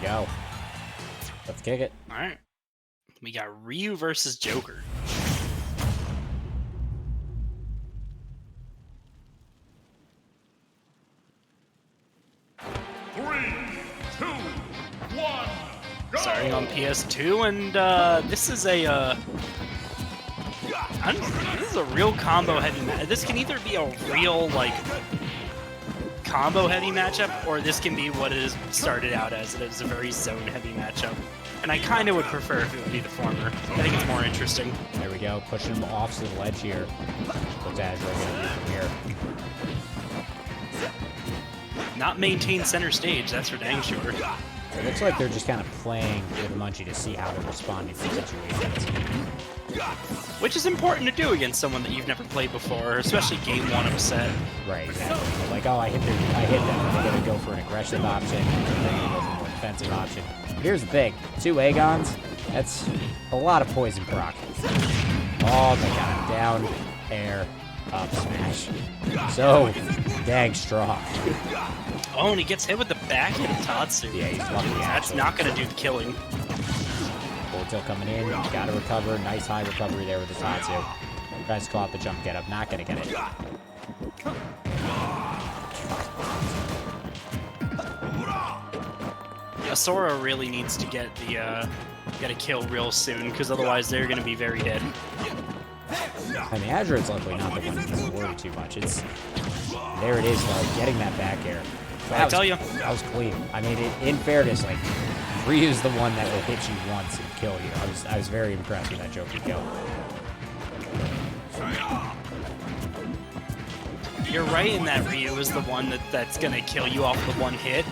go. Let's kick it. All right. We got Ryu versus Joker. Starting on PS2, and this is a this is a real combo heavy match. This can either be a real like combo heavy matchup, or this can be what it is started out as. It is a very zone heavy matchup, and I kind of would prefer if it would be the former. I think it's more interesting. There we go, pushing him off to the ledge here. What's Azure gonna do from here? Not maintain center stage, that's for dang sure. It looks like they're just kind of playing with Munchy to see how they're responding to situations. Which is important to do against someone that you've never played before, especially game 1 of a set. Right, exactly. Like, oh, I hit them. They're going to go for an aggressive option. They're going to go for a more defensive option. Here's the thing. 2 Agons, that's a lot of poison proc. Oh my god. Down, air, up, smash. So dang strong. Oh, and he gets hit with the back hit of Tatsu. Yeah, he's lucky. That's not going to do the killing. Full tilt coming in. Got to recover. Nice high recovery there with the Tatsu. Tries to call out the jump get up. Not going to get it. Asura really needs to get a kill real soon, because otherwise they're going to be very dead. I mean, Azure is luckily not the one that doesn't worry too much. It's there it is, though, getting that back air. I tell you, that was clean. I mean, in fairness, like Ryu's the one that will hit you once and kill you. I was very impressed with that Joker kill. You're right in that Ryu is the one that's gonna kill you off the one hit,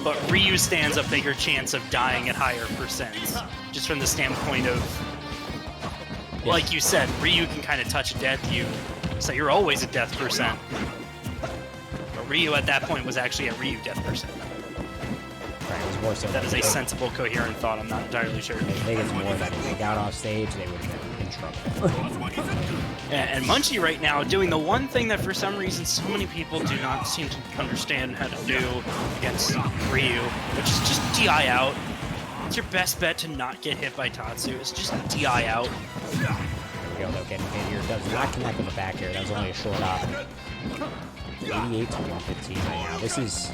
but Ryu stands a bigger chance of dying at higher percents, just from the standpoint of, like you said, Ryu can kind of touch death you, so you're always at death percent. But Ryu at that point was actually at Ryu death percent. Right, it was more so that is a sensible, coherent thought. I'm not entirely sure. I think it's more that if they got off stage, they would have been in trouble. And Munchy right now doing the one thing that for some reason so many people do not seem to understand how to do against Ryu, which is just DI out. It's your best bet to not get hit by Tatsu. It's just DI out. There we go, though, getting hit here. Does not connect with the back air. That was only a short op. 88 to 115 right now. This is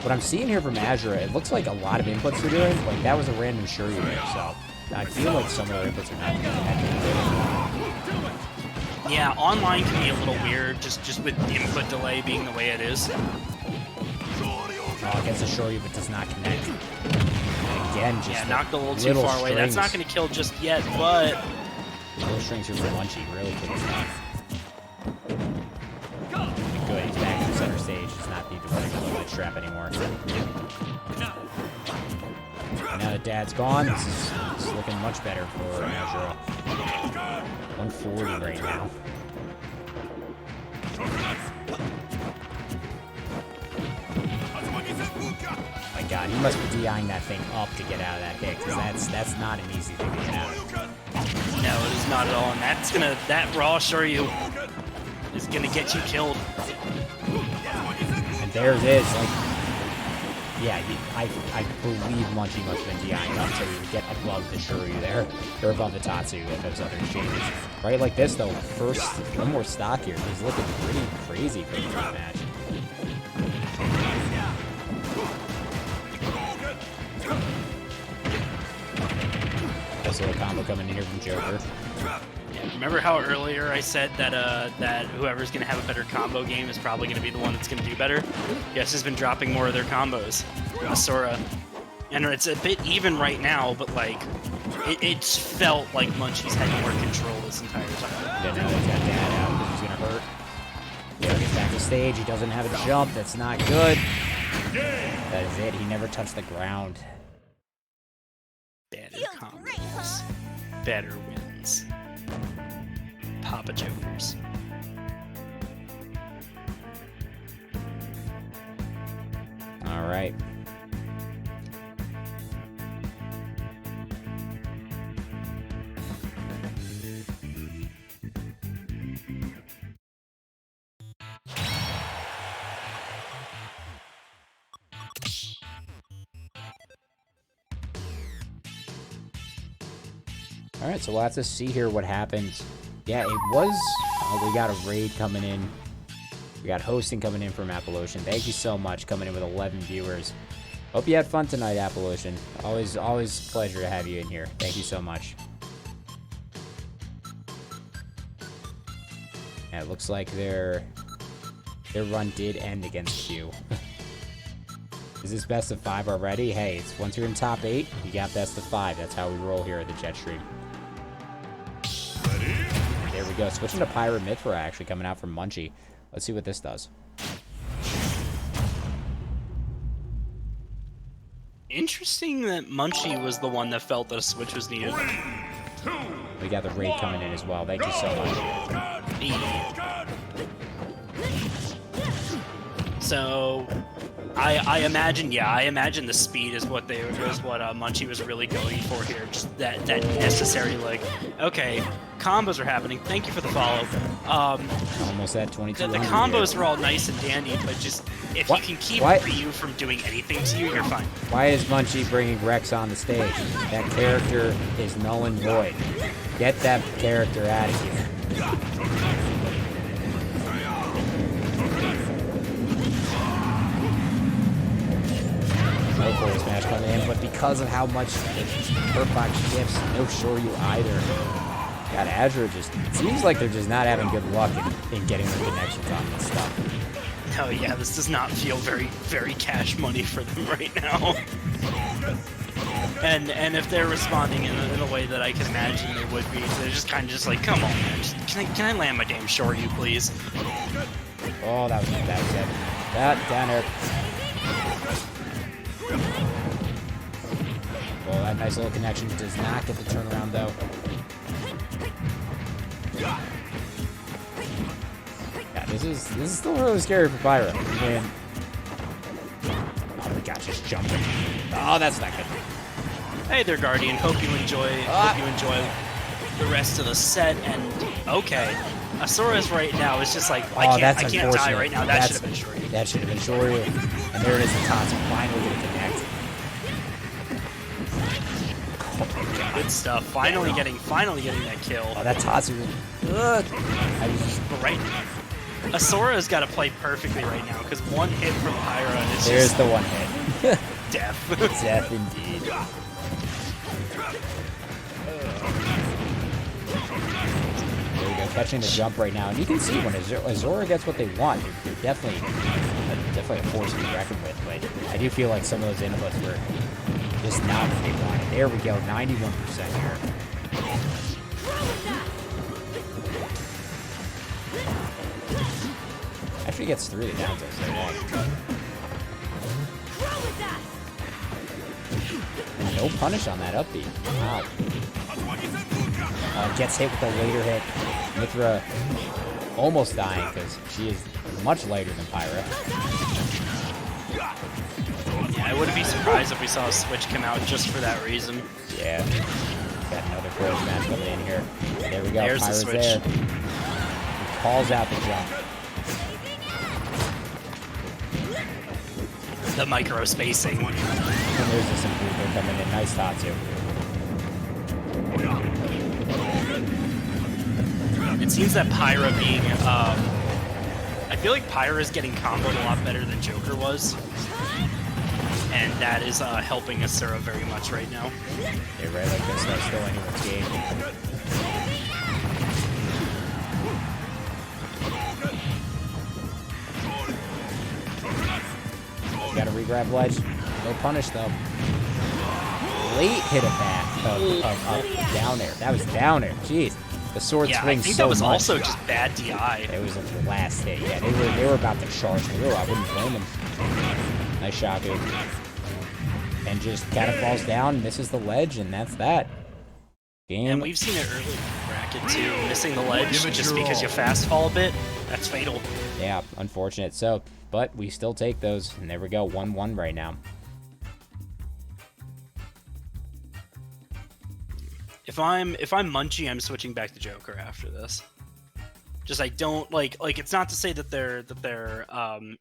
what I'm seeing here from Azure. It looks like a lot of inputs they're doing. Like, that was a random Shuryu there, so I feel like some of their inputs are not Yeah, online can be a little weird, just with the input delay being the way it is. Oh, gets a Shuryu, but does not connect. And again, just knocked a little too far away. That's not going to kill just yet, but little strings here from Munchy, really good stuff. Good, he's back to center stage. Does not need to run a ledge trap anymore. Now that Dad's gone, this is looking much better for Azure. 140 right now. My God, he must be DIing that thing up to get out of that hit, because that's not an easy thing to get out of. No, it is not at all, and that raw Shuryu is gonna get you killed. And there it is, like, yeah, I believe Munchy must have been DIing up so he would get above the Shuryu there, or above the Tatsu at those other exchanges. Right like this, though, first, one more stock here. He's looking pretty crazy for the first match. Also a combo coming in here from Joker. Remember how earlier I said that that whoever's going to have a better combo game is probably going to be the one that's going to do better? Yes, has been dropping more of their combos. Asura. And it's a bit even right now, but like, it's felt like Munchy's had more control this entire time. Yeah, now he's got Dad out, because he's going to hurt. Yeah, gets back to stage. He doesn't have a jump. That's not good. That is it. He never touched the ground. Better combos. Better wins. Papa Jokers. All right. All right, so we'll have to see here what happens. Yeah, it was... Oh, we got a raid coming in. We got hosting coming in from Appalachian. Thank you so much, coming in with 11 viewers. Hope you had fun tonight, Appalachian. Always a pleasure to have you in here. Thank you so much. Yeah, it looks like their run did end against Q. Is this best of 5 already? Hey, it's once you're in top 8, you got best of 5. That's how we roll here at the Jetstream. There we go. Switching to Pyra Mithra actually coming out from Munchy. Let's see what this does. Interesting that Munchy was the one that felt that a switch was needed. We got the raid coming in as well. Thank you so much. So, I imagine the speed is what Munchy was really going for here. Just that necessary, like, okay, combos are happening. Thank you for the follow. Almost at 2200. The combos were all nice and dandy, but just if you can keep Ryu from doing anything to you, you're fine. Why is Munchy bringing Rex on the stage? That character is null and void. Get that character out of here. No forward smash coming in, but because of how much Hurt Box shifts, no Shoryu either. God, Azure just seems like they're just not having good luck in getting their connections on this stuff. Oh yeah, this does not feel very, very cash money for them right now. And if they're responding in a way that I can imagine they would be, they're just kind of just like, come on, man, can I land my damn Shoryu, please? Oh, that was it. That down air. Well, that nice little connection does not get the turnaround though. Yeah, this is still really scary for Pyra. Man. Oh my gosh, just jumping. Oh, that's not good. Hey there, Guardian. Hope you enjoy the rest of the set. And okay, Asura's right now is just like, I can't die right now. That should have been Shoryu. That should have been Shoryu. And there it is, the Tatsu finally going to connect. Good stuff. Finally getting that kill. Oh, that Tatsu was good. Right. Asura's got to play perfectly right now because one hit from Pyra is There's the one hit. Death. Death indeed. There we go, catching the jump right now. And you can see when Azura gets what they want, they're definitely a force to be reckoned with. But I do feel like some of those inputs were just not what they wanted. There we go, 91% here. Actually gets through the down tilt right. No punish on that upbeat. Wow. Gets hit with a later hit. Mithra almost dying because she is much lighter than Pyra. Yeah, I wouldn't be surprised if we saw a switch come out just for that reason. Yeah. Got another forward smash coming in here. There we go. There's Pyra's the switch. there. He calls out the jump. The micro spacing. And there's this improvement coming in. Nice Tatsu. It seems that Pyra being, I feel like Pyra is getting comboed a lot better than Joker was. And that is helping Asura very much right now. Yeah, right like this. That's still anyone's game. Gotta re-grab ledge. No punish though. Late hit of that. Down air. That was down air. Jeez. The sword swings so much. I think that was also just bad DI. It was the last hit. Yeah, they were about to charge through. I wouldn't blame them. Nice shot, dude. And just kind of falls down, misses the ledge, and that's that. Game. And we've seen it early in the bracket too. Missing the ledge just because you fast fall a bit, that's fatal. Yeah, unfortunate. So, but we still take those, and there we go, 1-1 right now. If I'm Munchy, I'm switching back to Joker after this. Just I don't like it's not to say that their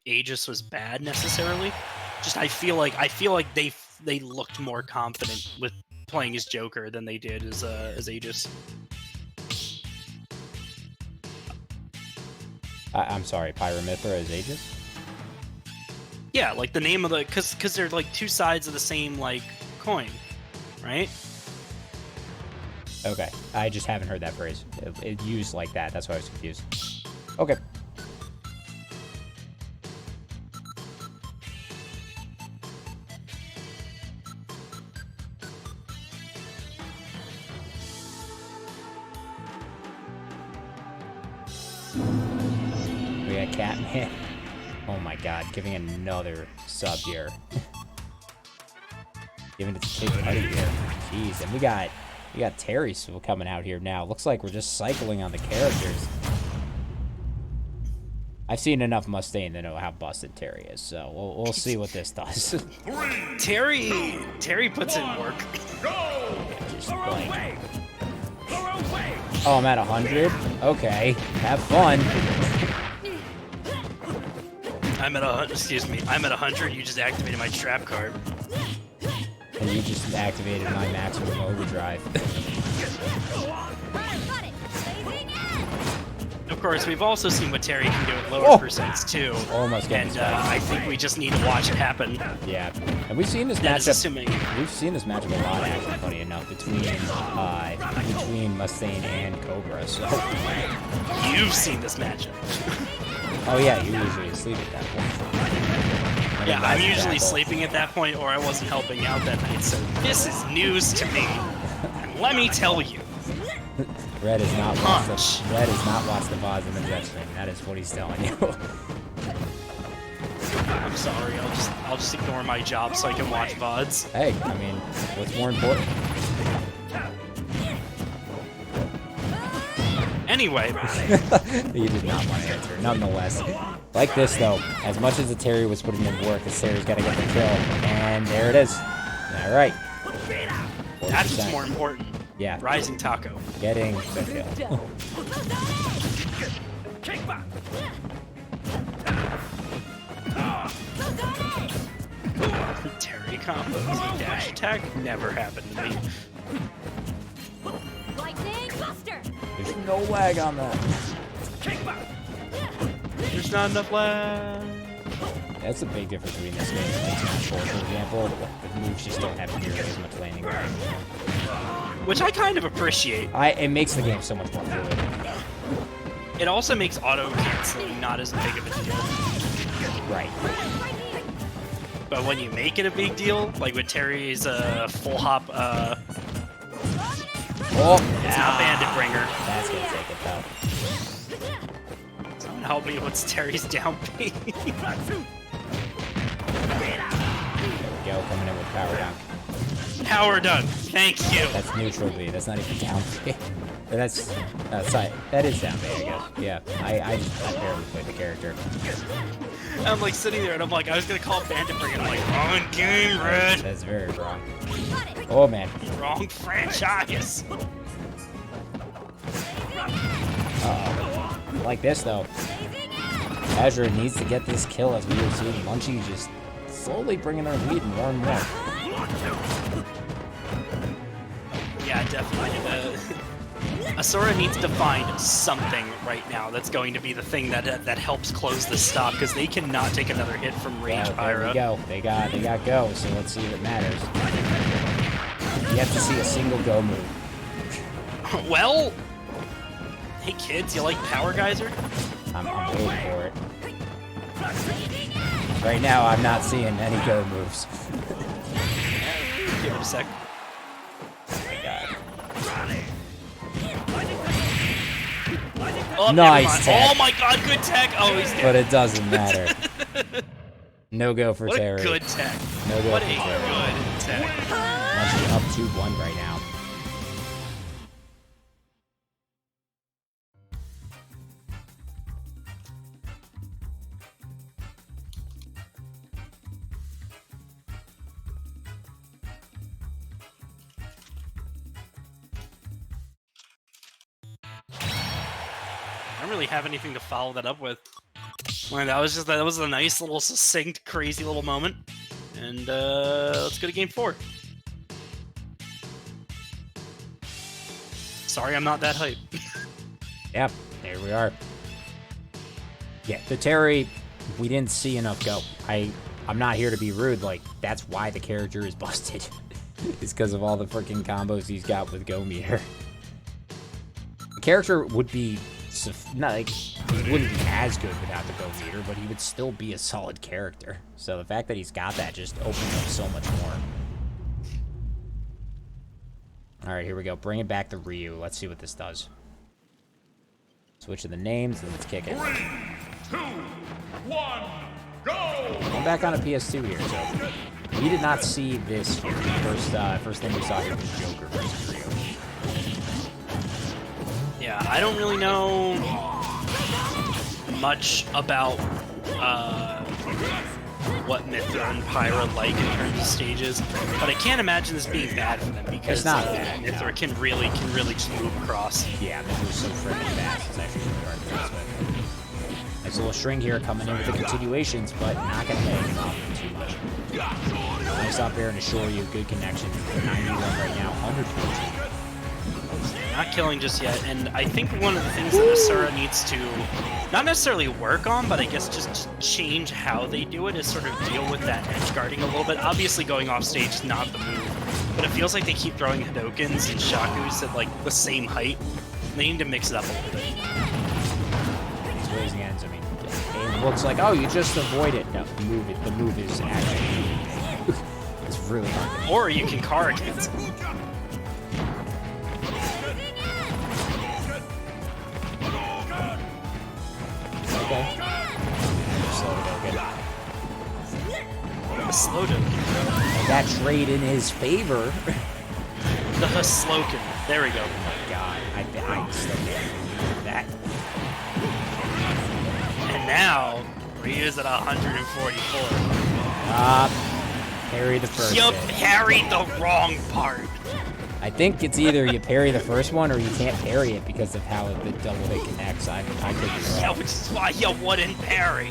Aegis was bad necessarily. Just I feel like they looked more confident with playing as Joker than they did as Aegis. I'm sorry, Pyra Mithra is Aegis? Yeah, like the name of the because they're like two sides of the same like coin, right? Okay, I just haven't heard that phrase. It used like that. That's why I was confused. Okay. We got Catman. Oh my god, giving another sub here. Giving it to Kid Cudi here. Jeez, and we got Terry still coming out here now. Looks like we're just cycling on the characters. I've seen enough Mustaine to know how busted Terry is, so we'll see what this does. Terry puts in work. Just like, oh, I'm at 100? Okay, have fun. I'm at 100. You just activated my trap card. And you just activated my maximum overdrive. Of course, we've also seen what Terry can do at lower percents too. Almost getting and I think we just need to watch it happen. Yeah, and we've seen this That is matchup. assuming. We've seen this matchup a lot, actually. Funny enough, between Mustaine and Cobra. So You've seen this matchup. oh yeah, you're usually asleep at that point. Yeah, I'm usually sleeping at that point, or I wasn't helping out that night. So this is news to me. And let me tell you. Red has not watched the VODs in the jet stream. That is what he's telling you. I'm sorry. I'll just ignore my job so I can watch VODs. Hey, I mean, what's more important? Anyway. He did not want to answer. Nonetheless, like this though, as much as the Terry was putting in work, the Terry's got to get the kill, and there it is. All right. 40%. That's what's more important. Yeah. Rising Taco. Getting the kill. Terry combos. Dash attack never happened to me. There's no lag on that. There's not enough lag. That's a big difference between this game and like Smash 4, for example. The moves just don't have nearly as much landing. Which I kind of appreciate. It makes the game so much more fluid. It also makes auto-canceling not as big of a deal. Right. But when you make it a big deal, like with Terry's full hop, it's not Bandit Bringer. That's gonna take it though. Someone help me, what's Terry's down B? There we go, coming in with power down. Power done. Thank you. That's neutral B. That's not even down B. That's side. That is down B, I guess. Yeah, I barely played the character. I'm like sitting there and I'm like, I was gonna call it Bandit Bringer. I'm like, wrong game, Red. That's very wrong. Oh man. Wrong franchise. Like this though. Azure needs to get this kill, as we were seeing Munchy just slowly bringing her lead more and more. Yeah, definitely. Asura needs to find something right now that's going to be the thing that helps close the stop, because they cannot take another hit from Rage Pyra. There we go. They got go, so let's see if it matters. You have to see a single go move. Well, hey kids, you like Power Geyser? I'm waiting for it. Right now, I'm not seeing any go moves. Give it a sec. Oh my god. Oh, nice tech. Oh my god, good tech! Oh, he's dead. But it doesn't matter. No go for what Terry. A good tech. No go what for a Terry. good tech. Munchy up 2-1 right now. I don't really have anything to follow that up with. Well, that was a nice little succinct, crazy little moment. And let's go to game 4. Sorry, I'm not that hype. Yeah, there we are. Yeah, the Terry, we didn't see enough go. I'm not here to be rude. Like, that's why the character is busted. It's because of all the freaking combos he's got with Go Meter. The character would be, not like, he wouldn't be as good without the Go Meter, but he would still be a solid character. So the fact that he's got that just opens up so much more. All right, here we go. Bringing back the Ryu. Let's see what this does. Switch to the names, and let's kick it. 3, 2, 1, go! I'm back on a PS2 here, so we did not see this here. The first thing we saw here was Joker versus Ryu. Yeah, I don't really know much about what Mithra and Pyra like in terms of stages, but I can't imagine this being bad for them because It's not bad, Mithra no. can really just move across. Yeah, this was so freaking fast. It's actually really hard to mess with. Nice little string here coming in with the continuations, but not going to make him off too much. Nice up air and assure you, good connection. 91 right now, 114. Not killing just yet, and I think one of the things that Asura needs to not necessarily work on, but I guess just change how they do it is sort of deal with that edge guarding a little bit. Obviously going off stage is not the move, but it feels like they keep throwing Hadokens and Shakus at like the same height. They need to mix it up a little bit. These blazing ends, I mean, it looks like, oh, you just avoid it. No, the move is actually, it's really hard. Or you can car cancel. Okay. Slow Hadoken. The slow Doken. That trade in his favor. The Hasloken. There we go. Oh my god, I still can't believe that. And now, Ryu's at 144. Parry the first You hit. parried the wrong part. I think it's either you parry the first one or you can't parry it because of how the double hit connects. I could be Yeah, wrong. which is why you wouldn't parry.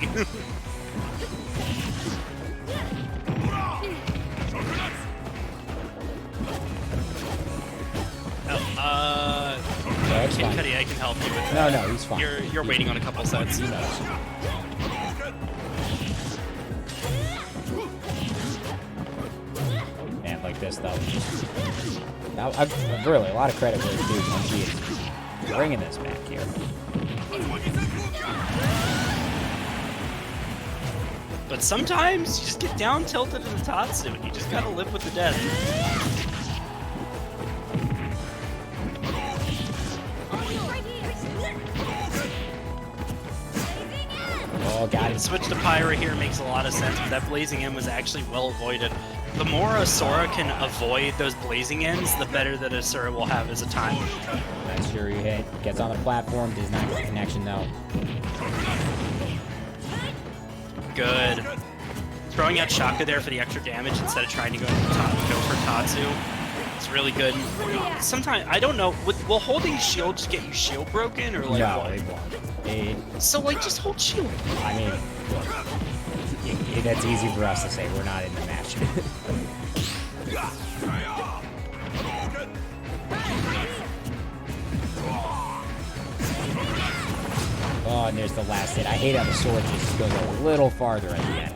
That's Kid fine. Cudi, I can help you with No, that. no, he's fine. You're waiting on a couple sets. He knows. And like this, though. Now, I've really a lot of credit where it's due. Munchy is bringing this back here. But sometimes you just get down tilted in the Tatsu and you just gotta live with the death. Oh, got The it. switch to Pyra here makes a lot of sense, but that blazing end was actually well avoided. The more Asura can avoid those blazing ends, the better that Asura will have as a time. Nice sure you hit. Gets on the platform. Does not get connection, though. Good. Throwing out Shaka there for the extra damage instead of trying to go for Tatsu. It's really good. Sometimes, I don't know, will holding shield just get you shield broken, or like No, what? it won't. So like, just hold shield. I mean, look, that's easy for us to say. We're not in the match. Oh, and there's the last hit. I hate how the sword just goes a little farther at the end.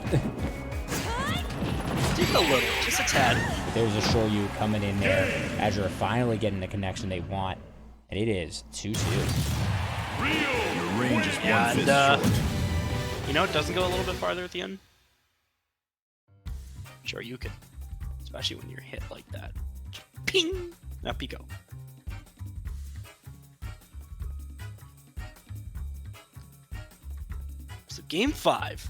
Just a little, just a tad. But there's a Shoryu coming in there. Azure finally getting the connection they want. And it is 2-2. Your range is Yeah, 1/5 and short. you know, it doesn't go a little bit farther at the end. Sure, you can, especially when you're hit like that. Ping! Up you go. So game 5.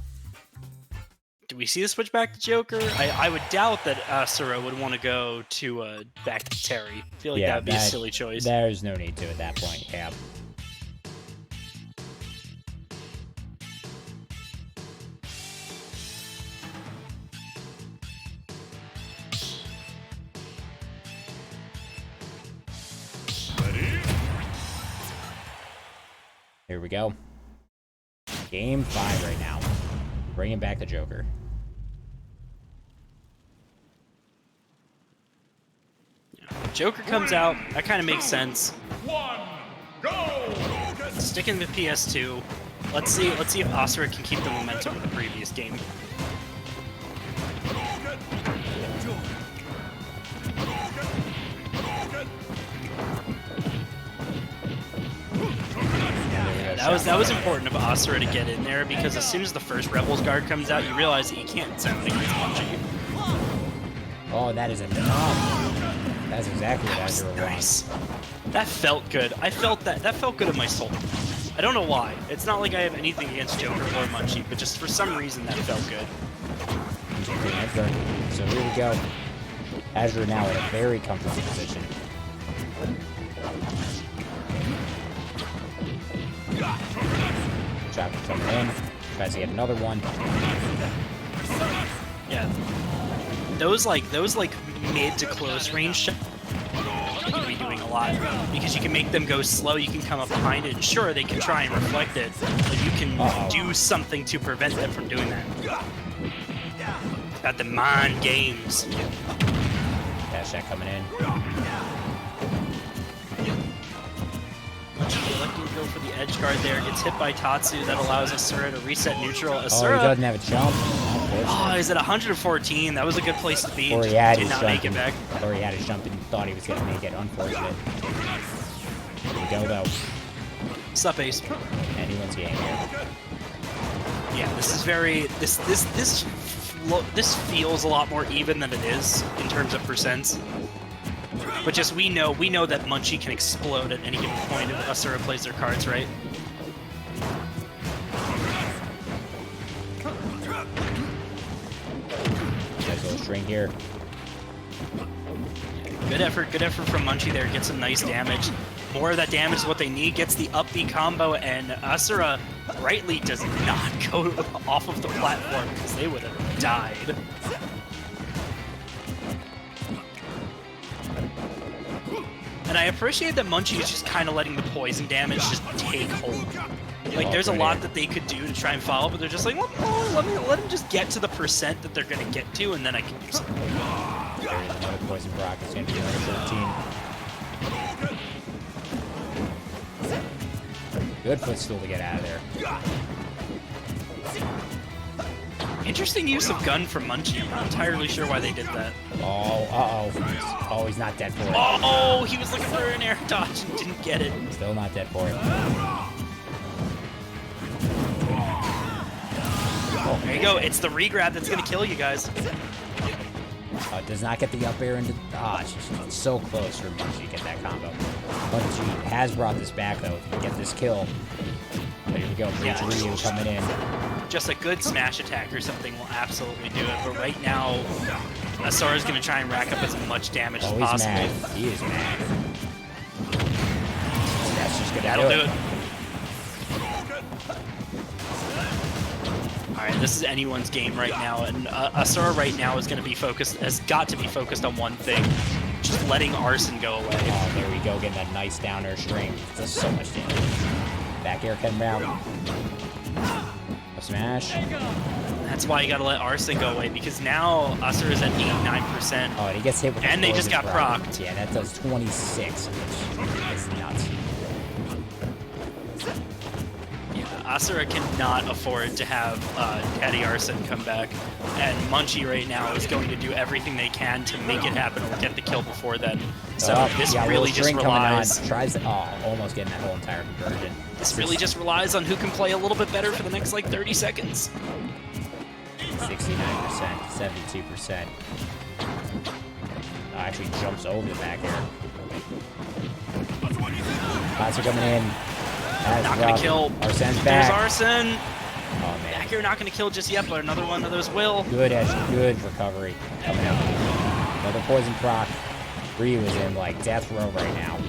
Do we see the switch back to Joker? I would doubt that Asura would want to go to back to Terry. I feel like that would be a silly choice. There's no need to at that point, yeah. Here we go. Game 5 right now. Bringing back the Joker. Joker comes out. That kind of makes sense. 1, go! Sticking with PS2. Let's see if Asura can keep the momentum of the previous game. That was important of Asura to get in there, because as soon as the first Rebels guard comes out, you realize that you can't send it against Munchy. Oh, that is enough. That's exactly what Azura wants. That felt good. I felt that. That felt good in my soul. I don't know why. It's not like I have anything against Joker or Munchy, but just for some reason that felt good. So here we go. Azura now in a very comfortable position. Chopper coming in. Tries to get another one. Yeah. Those mid to close range shots you can be doing a lot, because you can make them go slow, you can come up behind it, and sure, they can try and reflect it, but you can do something to prevent them from doing that. Got the mind games. Dash that coming in. Electing to go for the edge guard there, gets hit by Tatsu, that allows Asura to reset neutral. Oh, Asura, he doesn't have a jump. oh, he's at 114, that was a good place to be, Or he had did his not jump make it back. Or he had his jump and thought he was going to make it. Unfortunate. Here we go, though. Sup, Ace? Anyone's game here. Yeah, this is very, this feels a lot more even than it is in terms of percents. But just we know that Munchy can explode at any given point if Asura plays their cards right. Nice little string here. Good effort from Munchy there. Gets some nice damage. More of that damage is what they need. Gets the up B combo, and Asura rightly does not go off of the platform because they would have died. And I appreciate that Munchy is just kind of letting the poison damage just take hold. Like, there's a lot that they could do to try and follow, but they're just like, well, let them just get to the percent that they're going to get to, and then I can do something. There's another poison Brock. It's going to be another 13. Good footstool to get out of there. Interesting use of gun from Munchy. I'm not entirely sure why they did that. Oh, uh-oh. Oh, he's not dead for it. Oh, he was looking for an air dodge and didn't get it. Still not dead for it. Oh, there you go. It's the regrab that's going to kill you guys. Does not get the up air into... Ah, it's just so close for Munchy to get that combo. Munchy has brought this back, though. If he can get this mull. There we go. Ryu coming in. Just a good smash attack or something will absolutely do it. But right now, Asura's going to try and rack up as much damage as possible. Mad. He is mad. That's just going to That'll do it. Alright, this is anyone's game right now, and Asura right now is going to be focused, has got to be focused on one thing, just letting Arson go away. Oh, there we go, getting that nice down air string. Does so much damage. Back air coming out. A smash. That's why you got to let Arson go away, because now Asura's at 89%. Oh, and he gets hit with and they just got procced. Yeah, that does 26, which is nuts. Asura cannot afford to have Daddy Arson come back, and Munchy right now is going to do everything they can to make it happen or get the kill before then. So this really just relies... Tries to, almost getting that whole entire conversion. This really just relies on who can play a little bit better for the next, like, 30 seconds. 69%, 72%. Actually jumps over the back air. Shots are coming in. Not going to kill. Arsen's back. There's Arson. Oh, man. Back air not going to kill just yet, but another one of those will. Good recovery. Coming out. Another poison proc. Ryu is in, like, death row right now.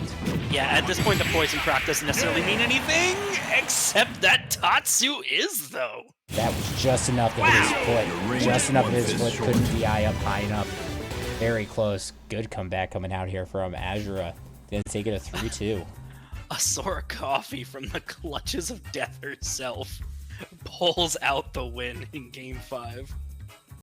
Yeah, at this point, the poison proc doesn't necessarily mean anything, except that Tatsu is, though. That was just enough to hit his foot. Just enough to hit his foot. Couldn't DI up high enough. Very close. Good comeback coming out here from Azura. Gonna take it a 3-2. AsuraCoffee from the clutches of death herself pulls out the win in Game 5.